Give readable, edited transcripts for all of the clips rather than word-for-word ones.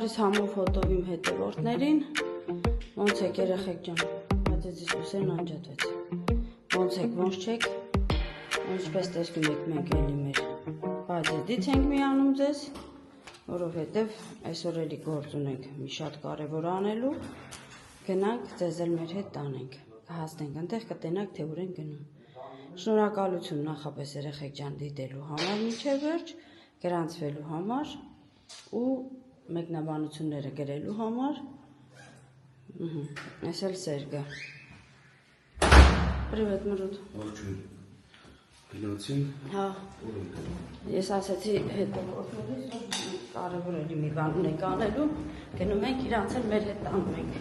գալիս համով հոտով իմ հետևորդներին, ոնց եք երեխեք ջան, բայց ես Հիսուսերն անջատվեց, ոնց եք, ոնց չեք, ինչպես տեսնում եք մենք էլի մեր բաժետից ենք միանում ձեզ, որովհետև այսօր էլի գործ ունենք մի շատ կարևոր անելու, գնանք ձեզ էլ մեր հետ տանենք, կհասնենք, այնտեղ կտենակ թե ուր ենք գնում, շնորհակալություն նախապես երեխեք ջան դիտելու համար մինչև վերջ, գրանցվելու համար ու մեկնաբանությունները գրելու համար, այս էլ Սերգը, Պրիվետ Մրուտ, Գնացին, ես ասեցի հետևորդներից, կարևոր էլի մի բան ունենք անելու, գնում ենք իրանց էլ մեր հետ տանում ենք,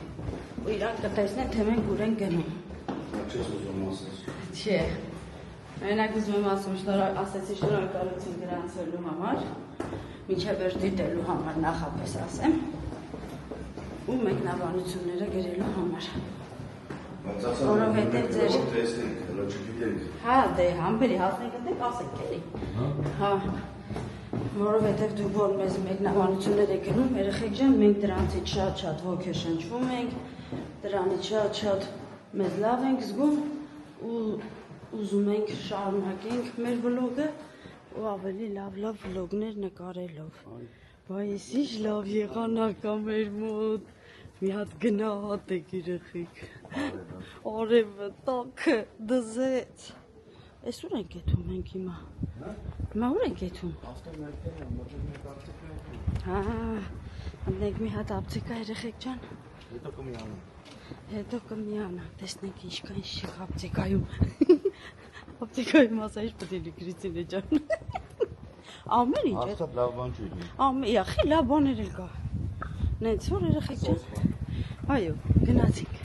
ու իրանք կտեսնեն, թե մենք ուր ենք գնում, չես ուզում ասես, չէ, մենակ ուզում եմ ասում, ասեցի շնորհակալություն գրանցվելու համար, մինչև վերջ դիտելու համար նախապես ասեմ, ու մեկնաբանությունները գրելու համար, որովհետև ձեր հա, դե համբերի հասնենք ընտեք, ասենք էլի, որովհետև դուք որ մեզ մեկնաբանություններ եք գնում, երեխեք ջան, մենք դրանցից շատ ոգեշնչվում ենք, դրանից շատ մեզ լավ ենք զգում ու ուզում ենք շարունակենք մեր վլոգը ու ավելի լավ վլոգներ նկարելով, բայց ինչ լավ եղանակ ա մեր մոտ, մի հատ գնահատեք երեխեք, արևը, տաքը, դզեց, ես ուր ենք եթում մենք հիմա, ուր ենք եթում, ընտենք մի հատ ապցիկա երեխեք ջան, հետո կմիանանք, տեսնենք ինչ կա ինչ չեք ապցիկայում, ապցիկայում ասա ինչ պետք է լիքրիցին է ջան, ամեն ինչ է, խի լավ բաներ էլ կա, նենց որ երեխեք ջան, այո, գնացինք,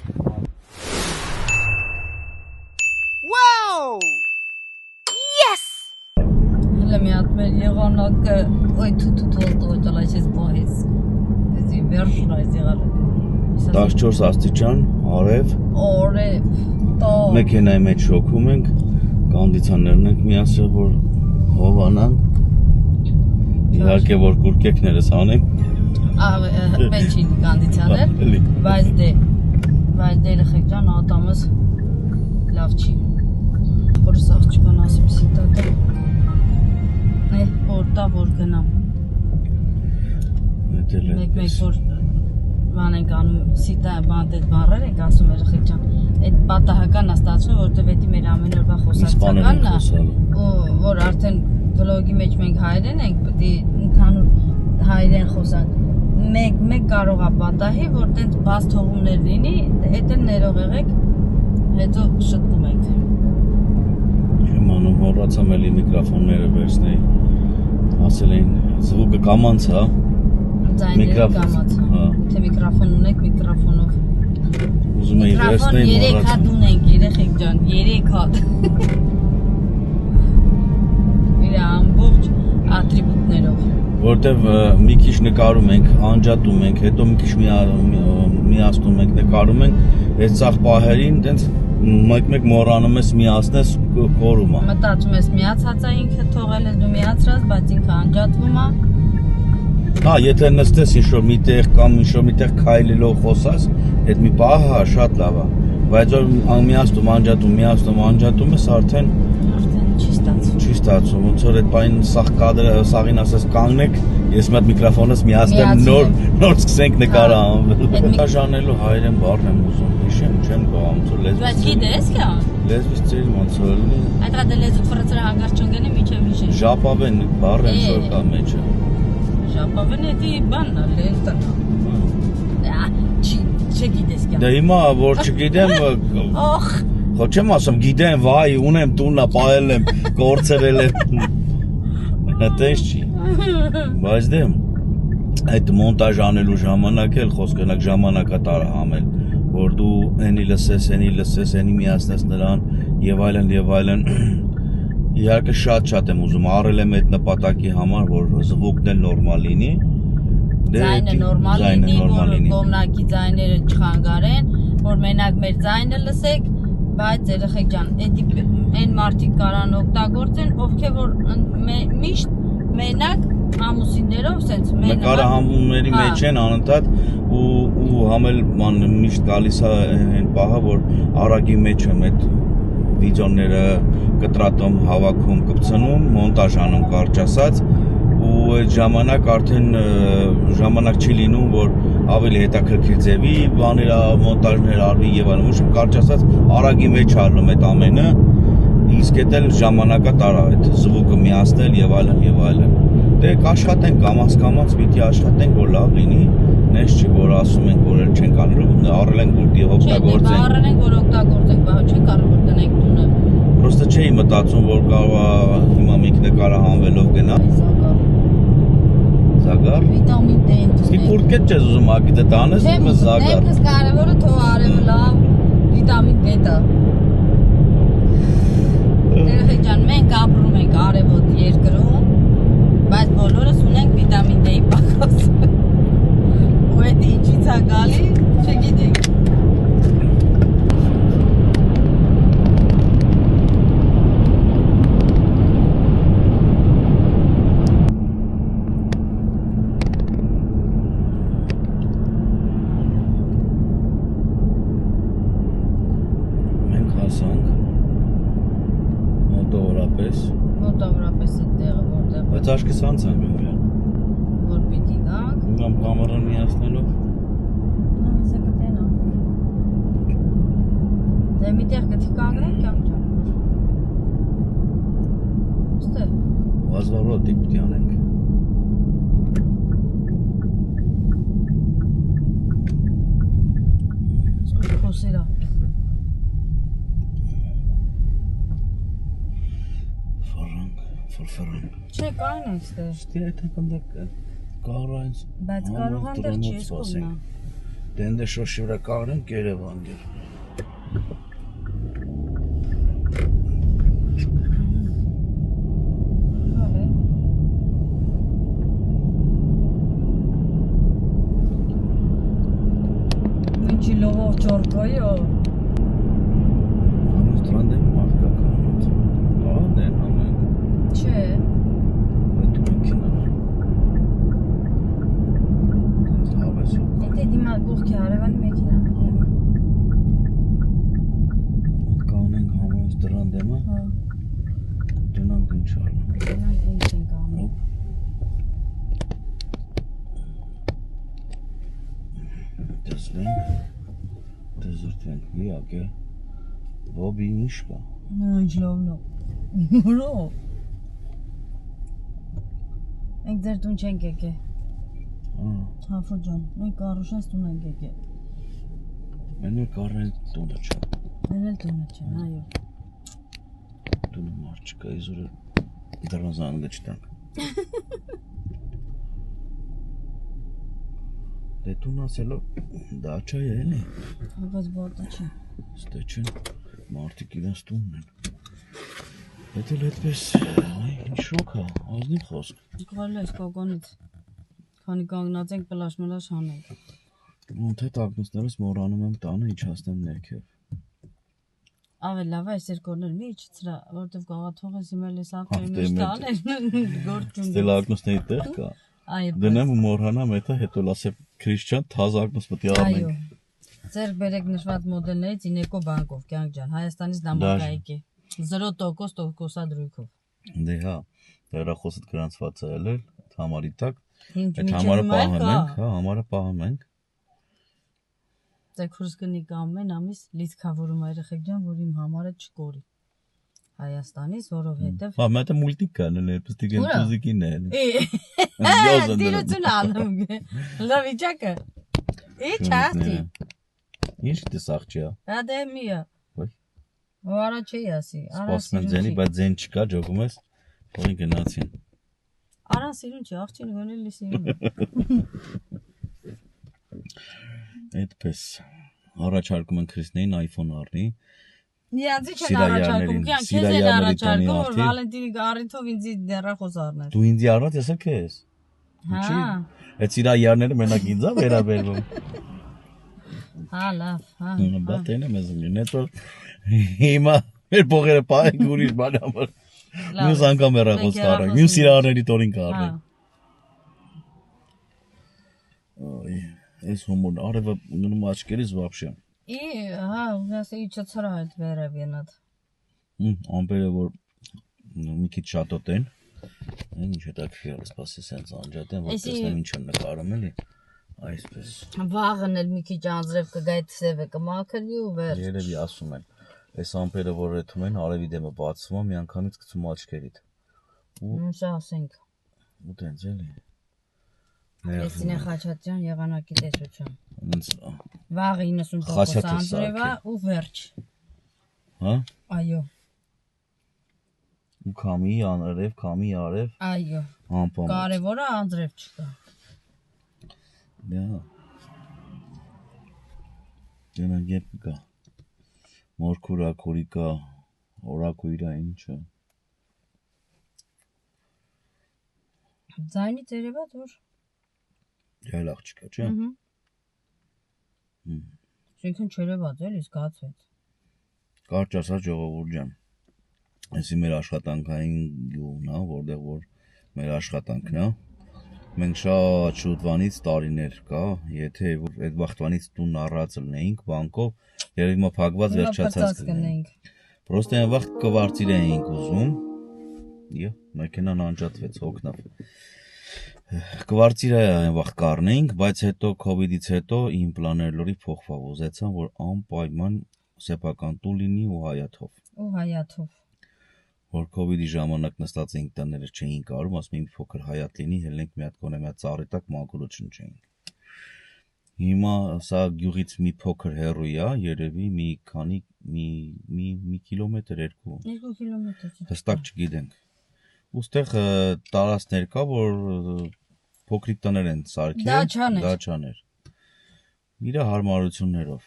հլը մի հատ մեր եղանակը, ոյ թութ ալայց ես բահեց, ես ի վերջն այս եղանակը, 14 աստիճան, արև, տակ, մեքենայի մեջ շոքում ենք, կանդիցաներն ենք միասեղ, որ հովանանք, իհարկե որ կուրկեքներս անենք, մեջին կանդիցաներ, բայց դե երեխեք ջան, ատամս լավ չի, որ սաղ չկան ասում սիտատը, որ գնամ, մեկ որ բան ենք անում, սիտա բանտ էդ բարեր ենք ասում երեխեք ջան, էդ պատահական է ստացվում, որտև էդի մեր ամեն օրվա խոսակցականն է, որ արդեն վլոգի մեջ մենք հայերեն ենք, պետք է ընդհանուր հայերեն խոսանք, մեկ կարող է պատահի, որ տենց բաց թողումներ լինի, էդ էլ ներող եղեք, հետո շտկում ենք։ Չեմ անում, հոռացամ էլի միկրոֆոնները վերցնեի, ասել էին, զվուկը կամանց հա, ձայները կամաց, թե միկրոֆոն ունեք, միկրոֆոնով, ուզում էի վերցնեի, երեք հատ ունենք, երեխեք ջան, երեք հատ, իր ամբողջ ատրիբուտներով, որտև մի քիչ նկարում ենք, անջատում ենք, հետո մի քիչ միացնում ենք, նկարում ենք, այդ սաղ պահերին տենց մեկ մոռանում ես միացնես կորում է։ Մտածում ես միացած է ինքը թողել ես դու միացրած, բայց ինքը անջատվում է։ Հա, եթե նստես ինչ-որ միտեղ կամ ինչ-որ միտեղ քայլելով խոսաս, այդ մի պահը շատ լավ է, բայց որ միացնում, անջատում ես արդեն չի ստացվում, ոնց որ այդ պայն սաղին ասես կանգնեք, ես մի հատ միկրոֆոնս միացնեմ, նոր սկսենք նկարը անվել։ Ժանելու հայերեն բառն եմ ուզում, հիշեմ, չեմ գողամ, ոնց որ լեզվից։ Բայց գիտես կա։ Լեզվից ծերի ոնց որ լինի։ Այդ հատ լեզուդ ֆրծրը հանգարց չընկնի միջև հիշի։ Ժապավեն բառն է որ կա մեջը։ Ժապավեն էդի բանն է, լենտն է։ Չգիտես կա։ Դե հիմա որ չգիտեմ, Խո չեմ ասում, գիտեմ, վայ, ունեմ տուննա, պահել եմ, կորցրել եմ, տես չի, բայց դե, այդ մոնտաժ անելու ժամանակ էլ, խոսք գնակ ժամանակա տարա համել, որ դու ենի լսես, ենի միացնես նրան, և այլն, իհարկե շատ եմ ուզում, առել եմ այդ նպատակի համար, որ զվուկն էլ նորմալ լինի, ձայնը նորմալ լինի, որ կողմնակի ձայները չխանգարեն, որ մենակ մեր ձայնը լսեք, բայց երեխեք ջան, այն մարդիկ կարան օգտագործեն, ովքեր որ միշտ մենակ ամուսիններով սենց մեն նկարահանումների մեջ են անընդհատ ու համել միշտ գալիս է այն պահը, որ արագի մեջ եմ այդ վիդեոները կտրատում, հավաքում, կպցնում, մոնտաժ անում կարճ ասած ու այդ ժամանակ արդեն ժամանակ չի լինում, որ ավելի հետաքրքիր ձևի բաներ մոնտաժներ արվի եւ այլն, ու կարճ ասած արագի մեջ արնում այդ ամենը, իսկ դա էլ ժամանակա տարա այդ զվուկը միացնել եւ այլն եւ այլն։ Դե կաշխատենք կամաց պիտի աշխատենք, որ լավ լինի, նես չի որ ասում ենք, որ էլ չենք անելու, առել ենք որ օգտագործենք։ Առել ենք որ օգտագործենք, բայց չենք կարող որ տնենք տունը։ Պրոստը չէի մտածում, որ կարող է հիմա մենք նկարահանվելով գնա։ Զագար։ Վիտամին D ընտրենք։ Իսկ կուրտկետ չես ուզում ակիդը տանես, ումը զագար։ Դեմքս կարևորը թող արև լավ վիտամին D տա։ Երեխեք ջան, մենք ապրում ենք արևոտ երկրում, բայց բոլորս ունենք վիտամին D-ի պակաս։ Ու այդ ինչից է գալի, չգիտենք։ Մոտավորապես այդ տեղը որտեղ։ Բայց աշկես անց ենք ընկել։ Որ պիտի գանք։ Կամ կամերան միացնելով։ Համեսա կտենա։ Դե մի տեղ գտի կանգնենք կամ ջան։ Ստե։ Վազվարոտ պիտի անենք։ Խոսերա։ Ֆրանկ։ Չէ, կային ենք ստեղ։ Ստի այդ հանդակ կարող այնց։ Բայց կարող անդեր չի սկսնա։ Դենդե շոշի վրա կարենք Երևան դեր։ Ինչի լովով ճորկոյո։ Համոս դրանդեմ մարդկա կանոտ։ Ադեն ամեն։ Չէ։ Այդ մեկինա։ Դե դիմա կողքի արևանի մեքենան է։ Կանենք համոս դրանդեմը։ Հա։ Դնանք ինչ արնում։ Դրանք ինչ են կանում։ Դեզրտվենք միակ է, բոբի ինչ կա։ Ինչ լավն է։ Որո։ Ենք ձեր տուն չենք եկե։ Հաֆո ջան, մենք առուշանց տուն ենք եկե։ Մենը կարեն տունը չէ։ Մեն էլ տունը չեն, այո։ Տունը մարդ չկա, իզորը դրազանլը չտանք։ Դե տուն ասելով, դաչա է էլի։ Բայց բոտը չէ։ Ստե չեն, մարդիկ իրենց տունն են։ Հետ էլ հետպես, ինչ շոք է, ազնիվ խոսք։ Գալու ես կողոնից, քանի կանգնած ենք պլաշ-մլաշ հանենք։ Ոնց հետ ակնոցներս մորանում եմ տանը, իջացնեմ ներքև։ Ավել լավ է այս երկորներ մի իջցրա, որտեվ կողա թողես իմել ես աղջերի մեջ տանել, գործում։ Ստել ակնոցների տեղ կա։ Այո։ Դնեմ ու մորհանամ, հետո հետո լասե Քրիշչյան թազա ակնոց պետք է Այո։ առնենք։ Ձեր բերեք նշված մոդելներից 9 բանկով, կյանք ջան, Հայաստանից դամակայեք է։ 0% տոկոսադրույքով։ Դե հա, հեռախոսդ գրանցված է էլ, համարի տակ։ Ինչ Այդ համարը պահում ենք, հա, համարը պահում ենք։ Ձեր կնի ամեն ամիս լիցքավորում երեխեք ջան, որ իմ համարը չկորի։ Հայաստանից, որովհետև Հա, մետը մուլտիկ կան, այդպես դիգեն տուզիկին են։ Դիրություն անում։ Լավ իջակը։ Ինչ ասի։ Ինչ դես աղջիա։ Հա դե միա։ Ոյ։ Ու արա չի ասի։ Սպասում եմ ձենի, բայց ձեն չկա, ջոգում ես։ Թողին գնացին։ Արա սիրուն չի, աղջին գոնելի սիրուն։ Այդպես առաջարկում են Քրիսնեին iPhone առնի։ Իրանցի չեն առաջարկում, կյան քեզ են առաջարկում, որ Վալենտինի առիթով ինձի դեռախոս առնես։ Դու ինձի առնած եսա քեզ։ Հա։ Այդ սիրայարները մենակ ինձ է վերաբերվում։ Հա, լավ, հա։ Բա տենը մեզ ունի, հետո հիմա մեր փողերը պահենք ուրիշ բան համար։ Մյուս անգամ հեռախոս կարանք, մյուս սիրահարների տորին կարանք։ Այս հումորն արևը գնում աչքերից вообще։ Հա, у нас и չծրայդ վերևենդ։ Ամպերը որ մի քիչ շատոտ են։ Ինչ հետաքրքիր է, սպասի սենց անջատեն, որ տեսնեմ ինչ եմ նկարում էլի։ Այսպես։ Վաղն էլ մի քիչ անձրև կգայի ծևը կմաքրվի ու վերջ։ Երևի ասում են, այս ամպերը որ եթում են, արևի դեմը բացվում, մի անգամից գցում աչքերիդ։ Սա ասենք։ Ու տենց էլի։ Էսինե Խաչատրյան եղանակի տեսություն։ Ինձ Վաղ 90% անձրև է ու վերջ։ Հա։ Այո։ Ու քամի արև։ Այո։ Անպամոտ։ Կարևորը անձրև չկա։ Դա։ Դենակ երբ կա։ Մորքուրա, քորիկա, օրակույրա, ինչը։ Ձայնից երևա որ։ Ջայլախ չկա, չէ՞։ Շենքն չերևաց էլի զգացվեց։ Կարճ ասած ժողովուրդ ջան։ Այսի մեր աշխատանքային գյուղն է, որտեղ որ մեր աշխատանքն է։ Մենք շատ շուտվանից տարիներ կա, եթե որ այդ վաղտվանից տուն առած լինեինք բանկով, երևի մա փակված վերջացած կլինեինք։ Պրոստը այն վաղտ կվարտիր էինք ուզում։ Յո, մեքենան անջատվեց, հոգնավ։ Կվարտիրը այն վաղտ կառնեինք, բայց հետո COVID-ից հետո իմ պլաները լուրի փոխվավ, ուզեցան որ անպայման սեփական տուն լինի ու հայաթով։ Որ COVID-ի ժամանակ նստած էինք տները չէին կարում, ասում մի փոքր հայատ լինի, ելնենք մի հատ կոնե մի հատ ծառի տակ մանկուլը չնչեինք։ Հիմա սա գյուղից մի փոքր հեռու է, երևի մի քանի մի կիլոմետր 2 կիլոմետր։ Հստակ չգիտենք։ Ոստեղ տարածքներ կա, որ փոքրիկ տներ են սարքել, դաչաներ։ Իրա հարմարություններով։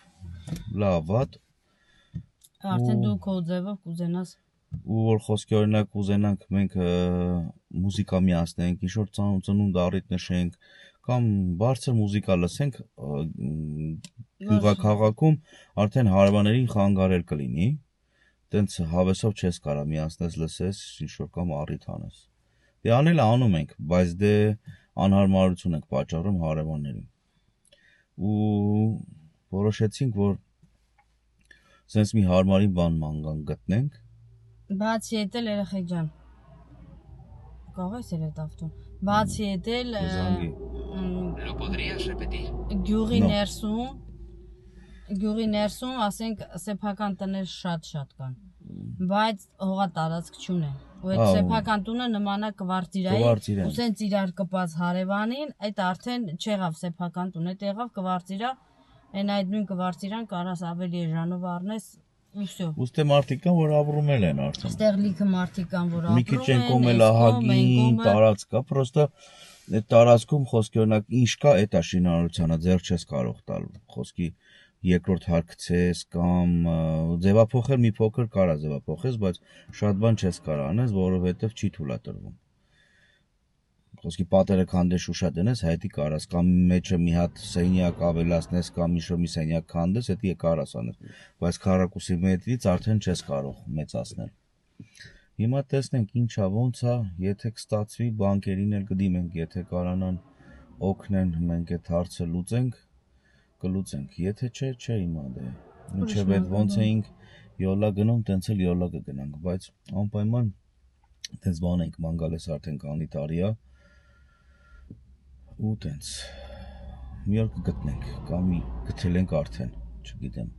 Լավ, վատ։ Արդեն դու քո ձևով կուզենաս։ Ու որ խոսքի օրինակ ուզենանք մենք մուզիկա միացնենք, ինչ որ ծնունդ առիթ նշենք, կամ բարձր մուզիկա լսենք գյուղաքաղաքում, արդեն հարևաններին խանգարել կլինի։ Տենց հավեսով չես կարա միացնես լսես, ինչ որ կամ առիթ անես։ Դե անել անում ենք, բայց դե անհարմարություն ենք պատճառում հարևաններին։ Ու որոշեցինք, որ սենց մի հարմարին բան ման գտնենք։ Բացի էտել երեխեք ջան։ Կողես էլ այդ ավտոն։ Բացի էտել գյուղի ներսում, ասենք սեփական տներ շատ կան, բայց հողա տարածք չունեն։ Ու այդ սեփական տունը նմանա կվարտիրայի, ու սենց իրար կպած հարևանին, այդ արդեն չեղավ սեփական տուն, այդ եղավ կվարտիրա, այն այդ նույն կվարտիրան կարաս ավելի էժանով առնես, ու всё։ Ոստե մարդիկ կան, որ ապրում են արդեն։ Այստեղ լիքը մարդիկ կան, որ ապրում են։ Մի քիչ են կոմել ահագին տարածք կա, պրոստը այդ տարածքում խոսքի օրինակ ինչ կա, այդ է շինարարությանը ձեռք չես կարող տալ։ Խոսքի երկրորդ հարկցես կամ ձևափոխել մի փոքր կարա ձևափոխես, բայց շատ բան չես կարող անես, որովհետև չի թույլատրվում։ Խոսքի պատերը քանդես շուշա դնես, հայտի կարաս կամ մեջը մի հատ սենյակ ավելացնես կամ մի սենյակ քանդես, դա կարաս անես, բայց քառակուսի մետրից արդեն չես կարող մեծացնել։ Հիմա տեսնենք ինչա ոնց է, եթե կստացվի բանկերին էլ կդիմենք, եթե կարանան օգնեն, մենք այդ հարցը լուծենք, կլուծենք, եթե չէ հիմա դե։ Ինչև այդ ոնց էինք յոլա գնում, տենց էլ յոլա կգնանք, բայց անպայման տենց բան ենք մանգալես արդեն կանի տարի է։ Ու տենց մի օր կգտնենք կամ գտել ենք արդեն, չգիտենք։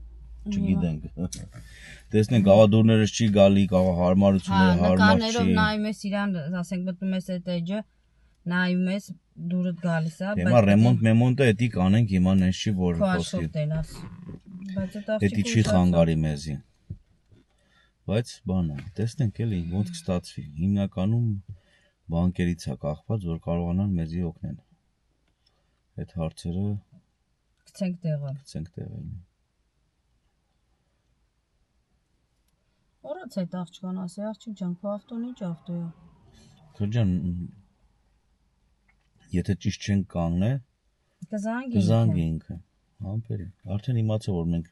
Տեսնենք աղադուրներս չի գալի, հարմարությունները հարմար չի։ Նկարներով նայում ես իրան, ասենք մտնում ես այդ էջը, նայում ես դուրդ գալիս է, բայց հիմա ռեմոնտը էդի կանենք, հիմա նես չի որ խոսքի։ Էդի չի խանգարի մեզի։ Բայց բան է, տեսնենք էլի ոնց կստացվի։ Հիմնականում բանկերից է կախված, որ կարողանան մեզի օգնեն։ Այդ հարցերը գցենք տեղը։ Օրաց այդ աղջկան ասի, աղջիկ ջան, քո ավտոն ինչ ավտո է։ Քրջան, եթե ճիշտ չեն կանգնե, կզանգենք։ Համբերի։ Արդեն իմացա որ մենք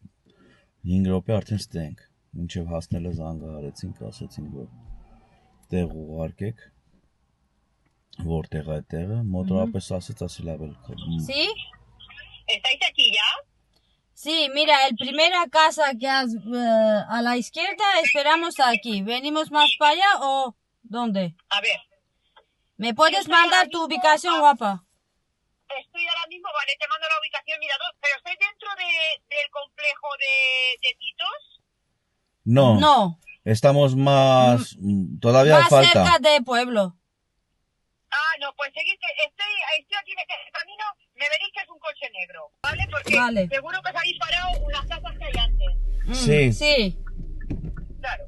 5 րոպե արդեն ստենք, մինչև հասնելը զանգահարեցինք, ասեցինք որ տեղ ուղարկեք։ Որտեղ է այդտեղը, մոտորապես ասի լավ էլ։ ¿Sí? ¿Estáis aquí ya? Sí, mira, el primera casa que has a la izquierda, esperamos aquí. ¿Venimos más para allá o dónde? A ver, ¿Me puedes mandar tu ubicación, guapa? estoy ahora mismo, vale, te mando la ubicación, Mirador, pero estoy dentro del complejo de Titos. No. No, Estamos más. Todavía más falta. cerca de pueblo. Ah, no, pues seguid, que estoy aquí en este camino, me veréis que es un coche negro, ¿vale? Porque Vale. seguro que os habéis parado unas casas que hay antes. Sí. Sí. Claro.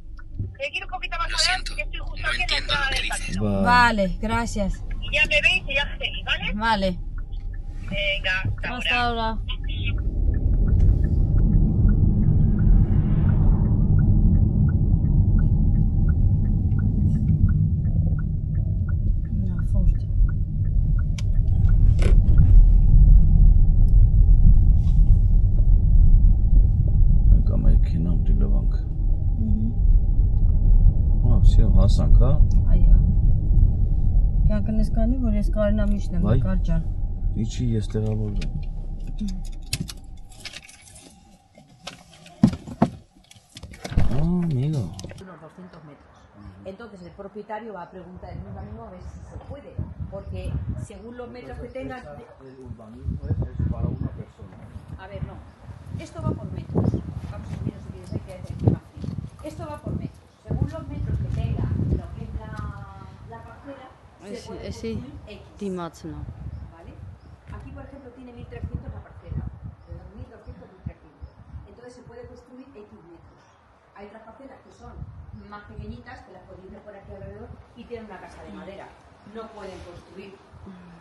Seguir un poquito más adelante, que estoy justo aquí en la entrada del camino. Vale, gracias. Y ya me veis y ya me seguís, ¿vale? Vale. Venga, hasta ahora. Hasta ahora. Все, հասանք, հա։ Այո։ Կյանքնես կանի, որ ես կարնամիշն եմ, Վայ։ Կարճան։ Իչի ես տեղավորվեմ։ Amigo. Unos 200 metros. Entonces el propietario va a preguntar en un urbanismo a ver si se puede, porque según los metros que tengas... El urbanismo es para una persona. A ver, no. Esto va por metros. Vamos a subir si quieres, hay que hacer más frío. Esto va por metros. Según los metros que tenga lo que es la parcela, se puede construir X. Դիմացնա։ ¿Vale? Aquí, por ejemplo, tiene 1300 la parcela. De 2200 a 1300. Entonces se puede construir X metros. Hay otras parcelas que son más pequeñitas, que las podéis ver por aquí alrededor, y tienen una casa de madera. No pueden construir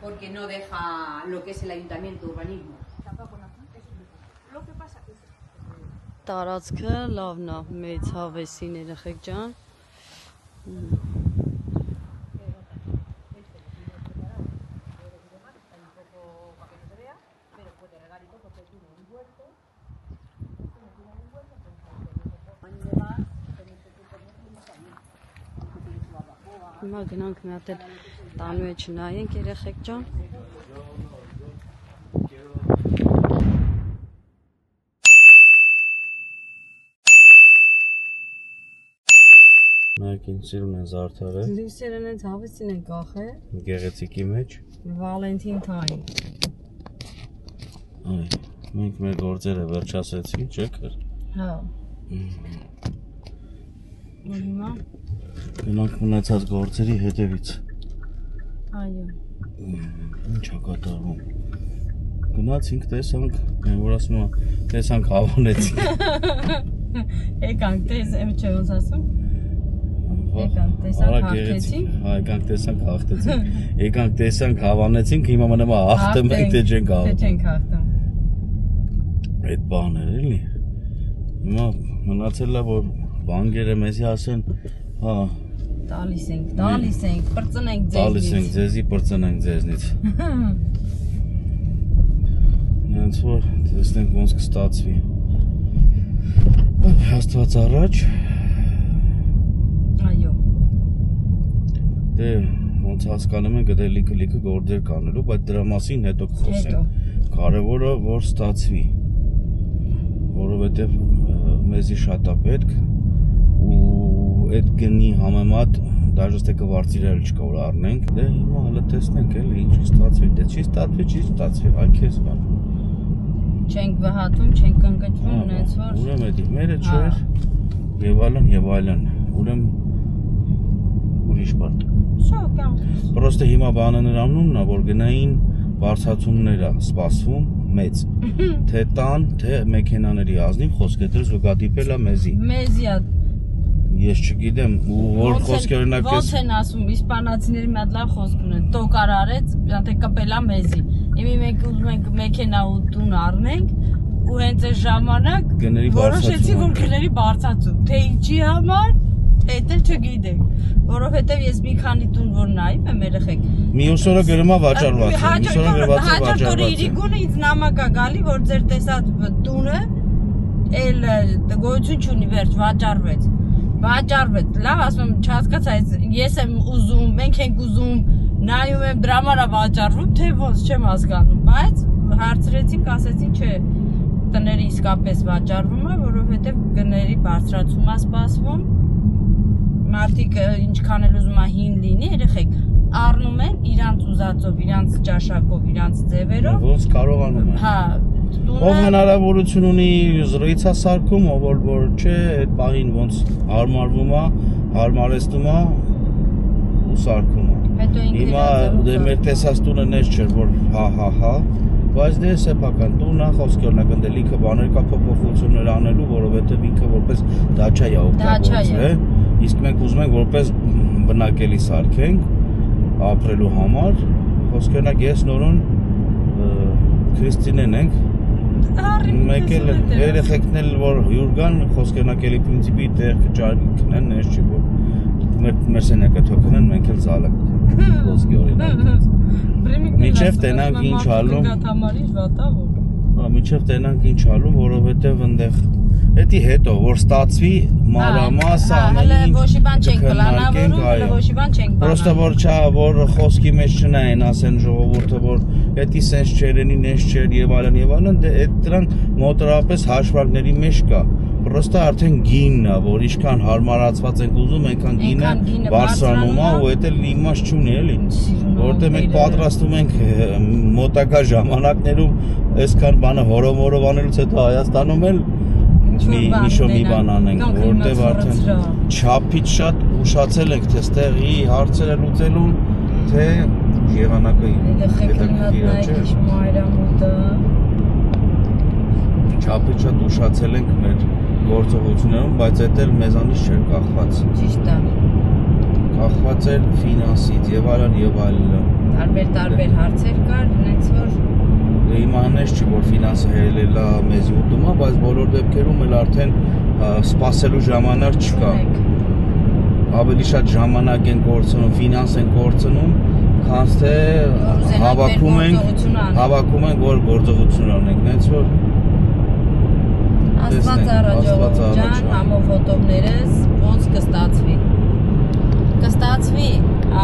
porque no deja lo que es el ayuntamiento urbanismo. Lo que pasa es que Տարածքը լավն է, մեծ հավեսին երեխեք ջան։ Հիմա գնանք մի հատ էլ տանու է չնայենք երեխեք ջան։ Մայքին սիրուն են զարդարել, Լույսերն են հավեսին են կախել, գեղեցիկի մեջ։ Valentine time։ Այ, մենք մեր գործերը վերջացրեցինք, չէ՞ կր։ Հա։ Ու հիմա Գնանք մնացած գործերի հետևից։ այո։ Ինչ է կատարվում։ Գնացինք, տեսանք, որ ասում է, տեսանք հավանեցինք։ Եկանք տեսեմ չէ ոնց ասում։ Եկանք տեսանք հաղթեցինք։ Հա, եկանք տեսանք հաղթեցինք։ Եկանք տեսանք հավանեցինք, հիմա մնում է հաղթում ենք, թե չենք Թե հաղթում։ չենք հաղթում։ Այդ բաներ էլի։ Հիմա մնացել է որ բանկերը մեզի ասեն, հա, Տալիս ենք, պրծնենք տալիս ենք ձեզնից։ ձեզի, պրծնենք ձեզնից։ Հենց որ տեսնենք ոնց կստացվի։ Աստված առաջ, Այո։ դե ոնց հասկանում ենք դե լիքը գործեր կանելու, բայց դրա մասին հետո կխոսենք։ Կարևորը որ ստացվի, որովհետև մեզի շատ է պետք ու այդ գնի համեմատ դաժե թե կվարձիրել չկա որ առնենք, դե հիմա հələ տեսնենք էլի ինչ կստացվի, դե չի ստացվի, այ քեզ բան։ Չենք վհատում, չենք ընկճվում, ունենց որ Ուրեմն էդի մերը չէր եւ այլն, ուրեմն ուրիշ բան։ շո կյանք։ Պրոստը հիմա բանը նրանումն է, որ գնային բարձրացումներ է սպասվում մեծ, թե տան, թե մեքենաների ազնիվ խոսքը դրս գտիպել է մեզի։ Մեզիա Ես չգիտեմ, ու որ խոսքը օրինակ ոնց են ասում, իսպանացիների մի հատ լավ խոսք ունեն, տոկար արեց, թե կպելա մեզի։ Իմի մենք ուզում ենք մեքենա ու տուն առնենք, ու հենց այս ժամանակ Գների որոշեցի, բարձրացում։ որ գների բարձրացում, թե ինչի համար, դա էլ չգիտենք, որովհետև ես մի քանի տուն որ նայում եմ երեխեք։ Մյուս օրը գրումա վաճառված է, մյուս օրը գրված է Հաջորդ օրը վաճառված է։ իրիկունը ինձ նամակ է գալի, որ ձեր տեսած տունը էլ գոյություն չունի, վերջ վաճառվեց։ Վաճառվեց, լավ ասում եմ, չհասկացա, ես եմ ուզում, մենք ենք ուզում, նայում եմ դրա համար վաճառվում, թե ոնց չեմ հասկանում, բայց հարցրեցինք, ասեցին, չէ, տները իսկապես վաճառվում է, որովհետև գների բարձրացում է սպասվում։ Մարդիկ ինչքան էլ ուզում է հին լինի, երեխեք առնում են իրանց ուզածով, իրանց ճաշակով, իրանց ձևերով։ Ոնց կարողանում են։ Հա, Ով հնարավորություն ունի զրույցա սարքում, ով որ չէ, այդ պահին ոնց հարմարվում է, հարմարեցնում է ու սարքում է։ Հետո ինքը Հիմա դե մեր տեսած տունը նես չէր, որ հա, բայց դե սեփական տուն է, խոսքի օրինակ ընդ լիքը բաներ կա փոփոխություններ անելու, որովհետև ինքը որպես դաչա է օգտագործել, իսկ մենք ուզում ենք որպես բնակելի սարքենք ապրելու համար, խոսքի օրինակ ես նորոն Քրիստինեն ենք, մեկ էլ երեխեքն էլ որ հյուր գան, խոսքի օրինակ էլի պրինցիպի տեղ կճարիքն նես չի որ մեր սենակը թոքնեն, մենք էլ զալակ խոսքի օրինակ Միջև տենանք ինչ ալում Միջև տենանք ինչ ալում, որովհետև ընդեղ Էդի հետո, որ ստացվի մանրամաս ամեն ոչ բան չենք պլանավորում, ոչ բան չենք բանալու Պրոստը որ չա, որ խոսքի մեջ չնային, ասեն ժողովուրդը, որ էդի սենց չերենի, նես չեր եւ այլն, դե այդ դրանք մոտորապես հաշվարկների մեջ կա Պրոստը արդեն գինն է, որ ինչքան հարմարացված ենք ուզում, այնքան գինը բարձրանում է ու էդ էլ իմաստ չունի էլի Որտեղ մենք պատրաստում ենք մոտակա ժամանակներում այսքան բանը հորոմորով անելուց հետո Հայաստանում էլ մի բան անենք, որտեղ արդեն չափից շատ ուշացել ենք, թե ստեղի հարցերը լուծելուն, թե եղանակը Չափից շատ ուշացել ենք մեր գործողություններում, բայց այդ էլ մեզանից չէր կախված։ Ճիշտ է։ Կախված էր ֆինանսից եւ այլն։ Տարբեր հարցեր կար, հենց որ Հիմա անես չի, որ ֆինանսը հելելա մեզ ուտում է, բայց բոլոր դեպքերում էլ արդեն սպասելու ժամանակ չկա։ Ավելի շատ ժամանակ են կորցնում, ֆինանս են կորցնում, քան թե հավաքում ենք, որ գործողություն անենք, հենց որ Աստված առաջ ջան, համով հոտովներս ոնց կստացվի։ Կստացվի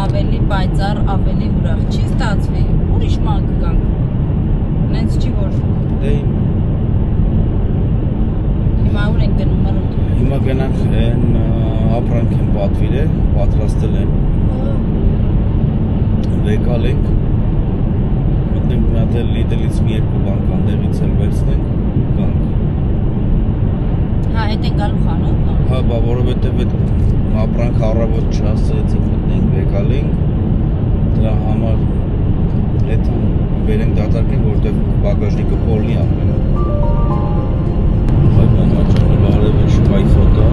ավելի պայծառ, ավելի ուրախ, չի ստացվի, ուրիշ ման կգանք։ Նենց չի որ։ Դե Հիմա ուր ենք գնում մռուտ։ Հիմա գնանք են ապրանք են պատվիրը, պատրաստել են։ Վեկալ ենք։ Մտնենք մի հատ էլ Լիդլից մի երկու բան կան, դեղից էլ վերցնենք, գանք։ Հա, հետ են գալու խանութ նոր։ Հա, բա որովհետև այդ ապրանք առավոտ չասեցինք մտնենք, վեկալ ենք, դրա համար այդ վերենք դատարկենք, որտեղ բագաժնիկը պոլի ապրել։ Այդ նամաճանը լարև է շվայ ֆոտա։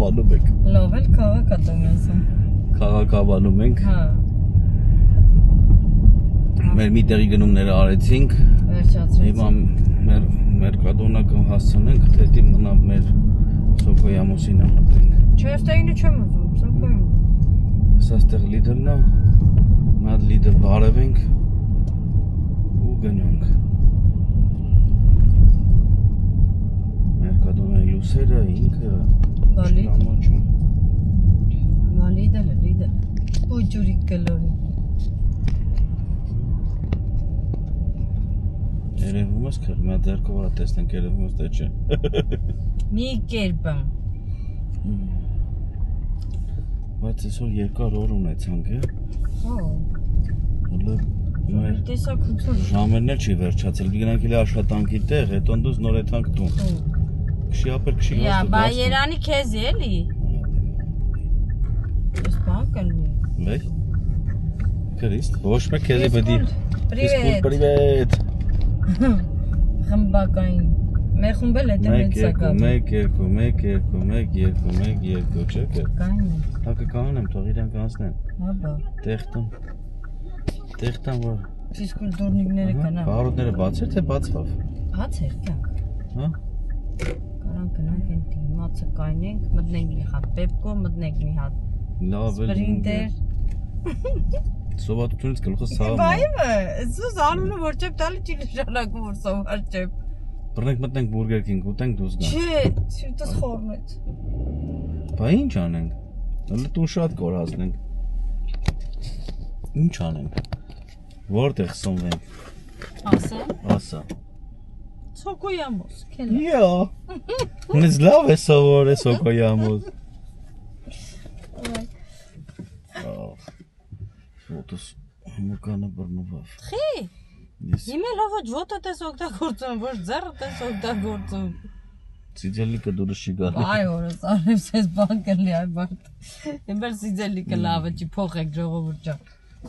Ավանում ենք։ Լավ էլ քաղաք է տոմեսը։ Քաղաք ավանում ենք։ Հա։ Մեր մի տեղի գնումները արեցինք։ Վերջացրեցինք։ Հիմա մեր կադոնակը հասցնենք, թե դի մնա մեր Սոկոյի ամուսինը մտնենք։ Չէ, ստեյնը չեմ ուզում, Սոկոյում։ Սա ստեղ լիդերն է։ Մատ լիդեր բարևենք ու գնանք։ Մերկադոնայի լուսերը ինքը Շկամոչում Մա լիդել Պոջուրի կլորի Երևում ես կր, մա դերկով արա տեսնենք երևում ես դե չէ Մի կերպը Բայց այսօր երկար օր ունեցանք է Մեր ժամերն էլ չի վերջացել, գնանք էլի աշխատանքի տեղ, հետո դուզ նոր եթանք տուն Քշի ապեր քշի Յա, բա երանի քեզի էլի Ես բան կլնի Վեյ Կրիստ, ոչ մեկ քեզի պետք է։ Պրիվետ։ Պրիվետ։ Խմբակային։ Մեր խումբը լետը մեծ սակա։ 1 2 Կային։ Հակը կանեմ, թող իրանք անցնեն։ Հաբա։ Տեղտան որ Ֆիզկուլտուրնիկները կանա։ բարոդները բացեր թե բացվավ։ Բաց էր կյանք։ Հա։ Կարան գնանք այն դիմացը կայնենք, մտնենք մի հատ պեպկո, մտնենք մի հատ Լավ էլ։ սպրինտեր։ Սովատությունից գլուխը սաղում։ Բայմը, սուս անունը որ չեմ տալի չի նշանակում որ սովար չեմ։ Բռնենք մտնենք Burger King ուտենք դուրս գանք։ Չէ, սիրտս խորնեց։ Բա ինչ անենք։ Հələ տուն շատ կորացնենք։ Ինչ անենք։ Որտեղ սնվենք։ Ասա։ Սոկոյամոս, քելա։ Յա։ Ինձ լավ է սովոր է սոկոյամոս։ Ոտոս մուկանը բռնուվավ։ Խի։ Հիմա լավ ոչ ոտդ ես օգտագործում, ոչ ձեռդ ես օգտագործում։ Սիջելիկը դուրս չի գալի։ Այ օրս արև սես բան կլի այ բարդ։ Իմբեր սիջելիկը լավ է, չի փոխեք ժողովուրդ ջան։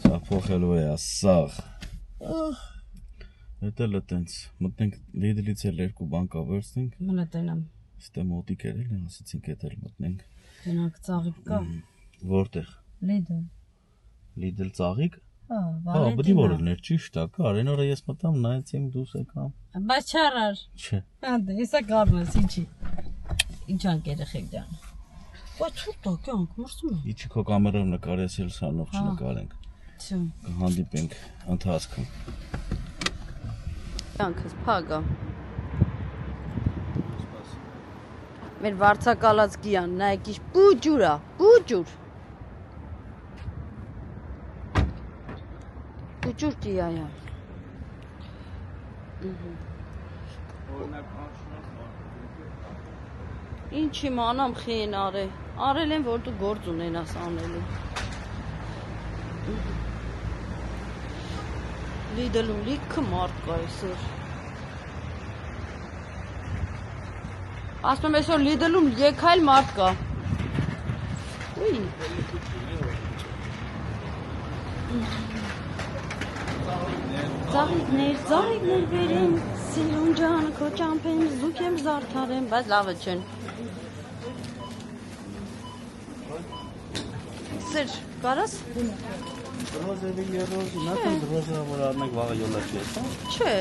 Սա փոխելու է ասաղ։ Հետո լտենց մտնենք Lidl-ից էլ 2 բան կավերցնենք։ Մնա տենամ։ Ստե մոտիկ էր էլի, ասացինք էդ էլ մտնենք։ Գնանք ծաղիկ կա։ Որտեղ։ Lidl ծաղիկ։ Հա, Հա, բդի որներ ճիշտ է, կար, այն օրը ես մտամ, նայեցինք դուս եկամ։ Բայց չարար։ Չէ։ Հա, դե հեսա գարնես, ինչի։ Ինչ անք երեխեք ջան։ Բայց ուտա կյանք, մրսում է։ Իչի քո կամերով նկարես էլ սանով չնկարենք։ Չո։ Կհանդիպենք ընթացքում։ Կյանքս փագա։ Մեր վարձակալած գիան, նայեք ինչ բուջուր է, բուջուր։ Բուջուր գիայա։ Ինչ իմանամ խին արե։ Արել են որ դու գործ ունենաս անելու։ Lidl-ում լիքը մարդ կա այսօր։ Ասում եմ այսօր Lidl-ում եկայլ մարդ կա։ Ուй։ Ծաղիկներ վերեմ, Սիրուն ջան, քո ճամփեն զուկ եմ զարդարեմ, բայց լավը չեն։ Սեր, կարաս։ Ռոզեվի երոզի, նատան ռոզա որ արնենք վաղը յոլա չի ես, հա։ Չէ։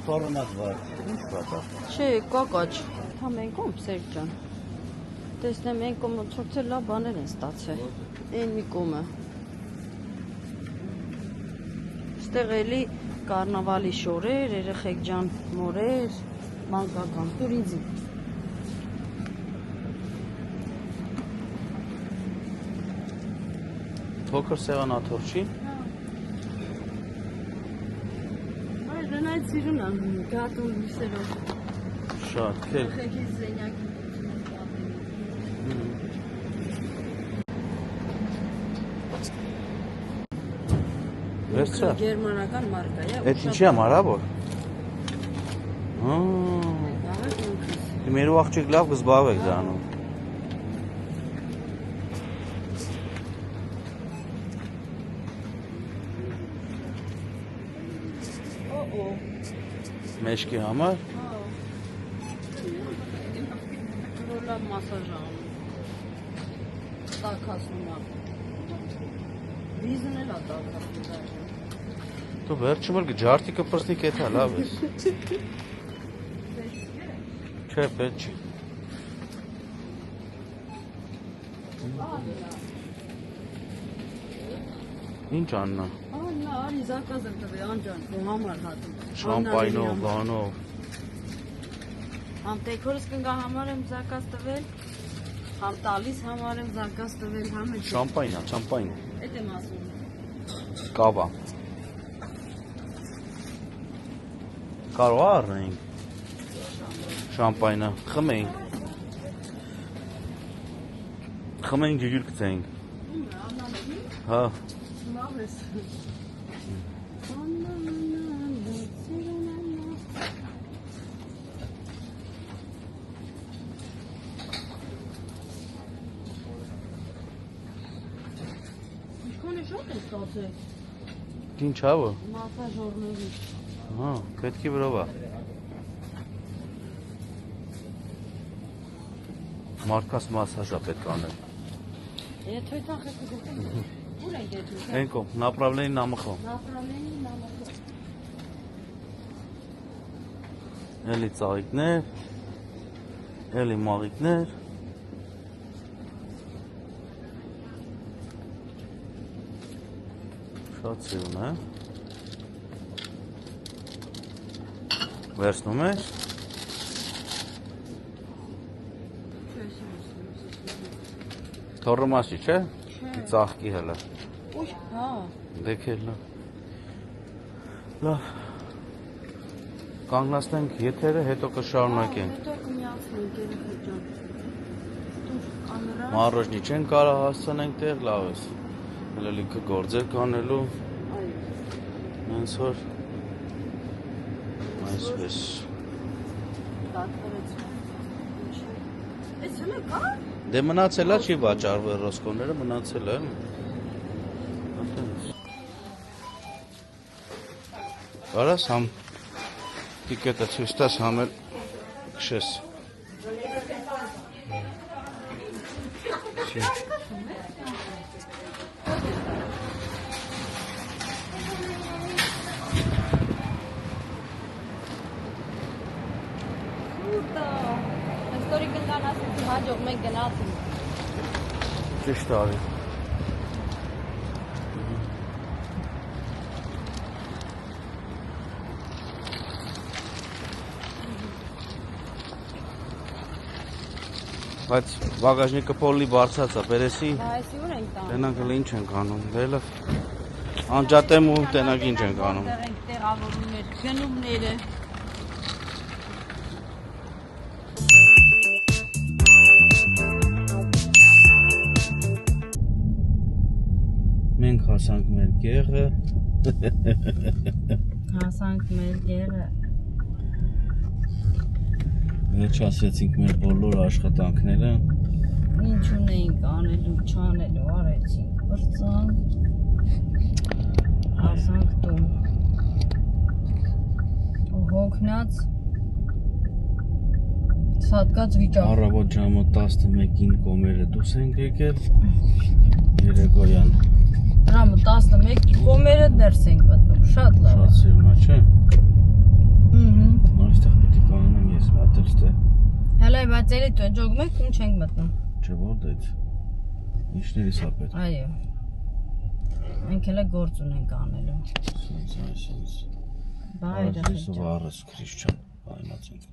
Թորնած վար, ինչ վատա։ Չէ, կակաչ։ Հա մենք ում Սեր ջան։ Տեսնեմ այն կոմը ցորցել լավ բաներ են ստացել։ Այն մի կոմը։ Ստեղ էլի կարնավալի շորեր, երեխեք ջան, մորեր, մանկական, տուրիզմ։ Փոքր սեղանաթոռ չի։ Այ դրանից սիրուն ան գատուն լույսերով։ Շատ, քեր։ Երեխեքի զենյակի Վերցա։ Գերմանական մարկա է։ Այդ ինչի է մարաբոր։ Հա։ Մեր աղջիկ լավ կզբաղվեք դրանով։ Մեջքի համար։ Ռոլա մասաժ անում։ Տակասնում ա։ Բիզն էլ ա տակասնում։ Դու վերջում էլ ջարտիկը պրսնի կեթա լավ ես։ Չէ, պետք չի։ Ինչ աննա։ Աննա, արի զակազ եմ տվի, անջան, դու համար հատում։ Շամպայնով, բանով։ Համ տեքորս կնգա համար եմ զակազ տվել, համ տալիս համար եմ զակազ տվել, համ է։ Շամպայն, շամպայն։ Էդ եմ ասում։ Կավա։ Կարող առնենք։ Շամպայնը, խմենք։ Խմենք ջուր գցենք։ Հա։ Լավ ես։ Ո՞տ է ստացել։ Ինչ հավը։ Մասաժորների։ Հա, պետքի վրով է։ Մարկաս մասաժա պետք անել։ Եթե թախեք գտեք։ Ուր է դեպի։ Ենքո, направление намախո։ Направление նամակը։ Էլի ծաղիկներ, էլի մաղիկներ։ Շատ սիրուն է։ Վերցնում ես։ Թորը մասի, չէ։ Ծաղկի հելը։ Ուշ, հա։ Դեքելը։ Լավ։ Կանգնացնենք եթերը, հետո կշարունակենք։ Հետո կմիացնենք երեխեք ջան։ Դուր կամերա։ Մարոժնի չեն կարող հասցնենք տեղ, լավ ես։ Հələ լիքը գործեր կանելու։ Հենց որ այսպես։ Էս հələ կա։ Դե մնացել է չի վաճառվել ռոսկոները, մնացել է։ Կարաս համ տիկետը ցույց տաս, համ էլ քշես։ Ստորի կնկանացնի հաջող մենք գնացինք։ Ճիշտ արի։ Բայց բագաժնիկը փոլի բարձած է, բերեսի։ Այսի ուր ենք տանում։ Տենակ էլ ինչ ենք անում, դելը։ Անջատեմ ու տենակ ինչ ենք անում։ Դեռ ենք տեղավորում մեր գնումները։ Մենք հասանք մեր գեղը։ Հասանք մեր գեղը։ Վերջացրեցինք մեր բոլոր աշխատանքները։ Ինչ ունեինք անելու, չանելու, արեցինք, բրծանք, հասանք տուն։ Ու հոգնած, սատկած վիճակ։ Առավոտ ժամը 11-ին կոմերը դուս ենք եկել։ Երեկոյան։ Հրամը 11 կոմերը ներս ենք մտնում, շատ լավ։ Շատ սիրուն է, չէ։ Ահա։ Այստեղ պետք է կանեմ ես մատել ստե։ Հələ բայց էլի դու ջոգում եք, ինչ ենք մտնում։ Չէ որտե՞ց։ Ինչների սա պետք։ Այո։ Մենք հələ գործ ունենք անելու։ Սենց այսպես։ Բայրը Ես վառս քրիշչան, այնացենք։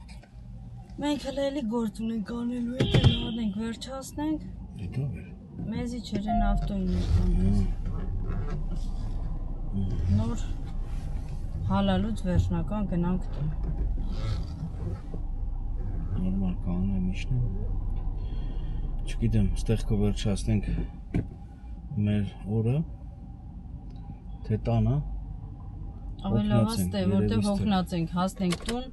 Մենք հələ էլի գործ ունենք անելու, եթե լավենք վերջացնենք, Դիտո վեր։ մեզի չերեն ավտոյին ենք անում։ Նոր հալալուց վերջնական գնանք տուն։ Նորմալ կանեմ իշնեմ։ Չգիտեմ, ստեղ կվերջացնենք մեր օրը, թե տանը։ Ավելավաստ է, որտեղ հոգնած ենք, հասնենք տուն,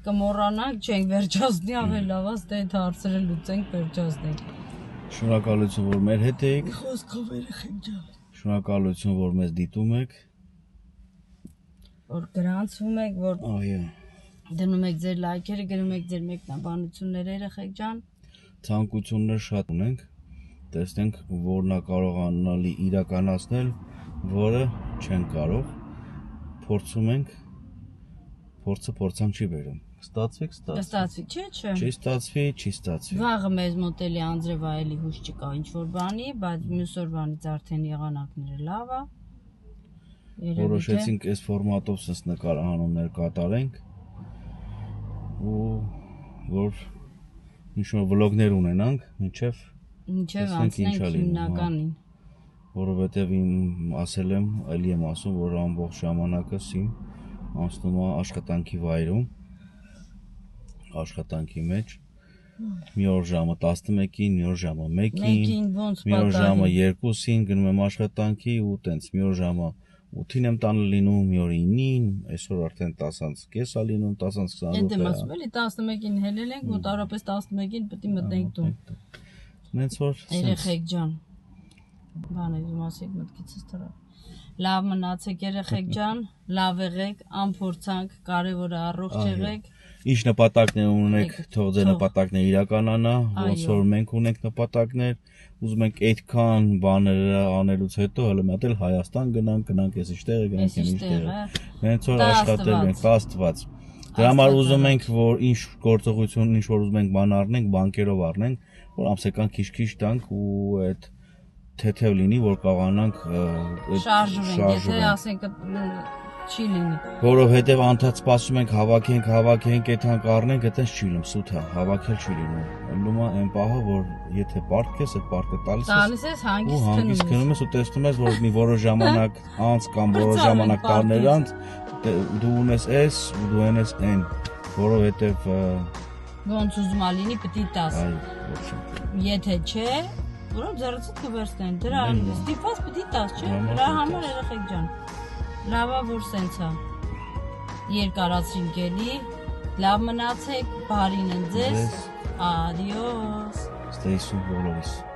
կմոռանանք, չենք վերջացնի, ավելավաստ է այդ հարցերը լուծենք, վերջացնենք։ Շնորհակալություն, որ մեր հետ եք։ Խոսքով երեխեք ջան։ Շնորհակալություն, որ մեզ դիտում եք։ Որ գրանցվում եք, որ Այո։ դնում եք ձեր լայքերը, գրում եք ձեր մեկնաբանությունները երեխեք ջան։ Ցանկություններ շատ ունենք։ Տեսնենք, որն է կարողանալի իրականացնել, որը չեն կարող։ Փորձում ենք։ Փորձը փորձանք չի բերում։ Կստացվի, Կստացվի, չէ։ Չի ստացվի, չի ստացվի։ Վաղը մեզ մոտելի անձրև այելի հույս չկա ինչ որ բանի, բայց մյուս օրվանից արդեն եղանակները լավ է։ Որոշեցինք այս ֆորմատով sense նկարահանումներ կատարենք ու որ ինչ-որ վլոգներ ունենանք, մինչև անցնենք հիմնականին։ Որովհետև իմ ասել եմ, այլի եմ ասում, որ ամբողջ ժամանակս իմ անցնում է աշխատանքի վայրում, աշխատանքի մեջ։ Մի օր ժամը 11-ին, մի օր ժամը 1-ին, մի օր ժամը 2-ին գնում եմ աշխատանքի ու տենց մի օր ժամը 8-ին եմ տանը լինում, մի օր 9-ին, այսօր արդեն 10:30 է լինում, 10:28 Էդ եմ ասում, էլի 11-ին հելել ենք, մոտավորապես 11-ին պետք է մտնենք տուն։ Նենց որ Երեխեք ջան։ բաների մասիկ մտքիցս թռավ։ Լավ մնացեք երեխեք ջան, լավ եղեք, անփորձանք, կարևորը առողջ եղեք։ Ինչ նպատակներ ունեք, թող ձեր նպատակները իրականանա, ոնց որ մենք ունենք նպատակներ, ուզում ենք այդքան բաները անելուց հետո հələ մի հատ էլ Հայաստան գնանք, ես իշտեղ գնանք, իշտեղ։ Հենց որ աշխատել ենք, Աստված։ Դրա համար ուզում ենք, որ ինչ գործողություն, ինչ որ ուզում ենք բան առնենք, բանկերով առնենք, որ ամսական քիչ-քիչ տանք ու այդ թեթև լինի, որ կարողանանք շարժվենք, եթե ասենք չի լինի։ Որովհետև անդադ սպասում ենք հավաքենք, այդքան կառնենք, այդպես չի լինում, սուտ է, հավաքել չի լինում։ Ելնում է այն պահը, որ եթե պարտք ես, այդ պարտքը տալիս ես հանգիստ քնում ես ու տեսնում ես, որ մի որոշ ժամանակ անց կամ որոշ ժամանակ տարիներ անց դու ունես այս ու դու ունես այն, որովհետև ոնց ուզում ա լինի, պետք է տաս։ Եթե չէ, որոնց ձեռքից կվերցնեն, դրա ստիպված պետք է տաս, չէ՞։ Դրա համար երեխեք ջան։ Լավա որ սենց է։ Երկարացրինք էլի, լավ մնացեք, բարին ընձեզ, adios։ Stay safe, բոլորիս։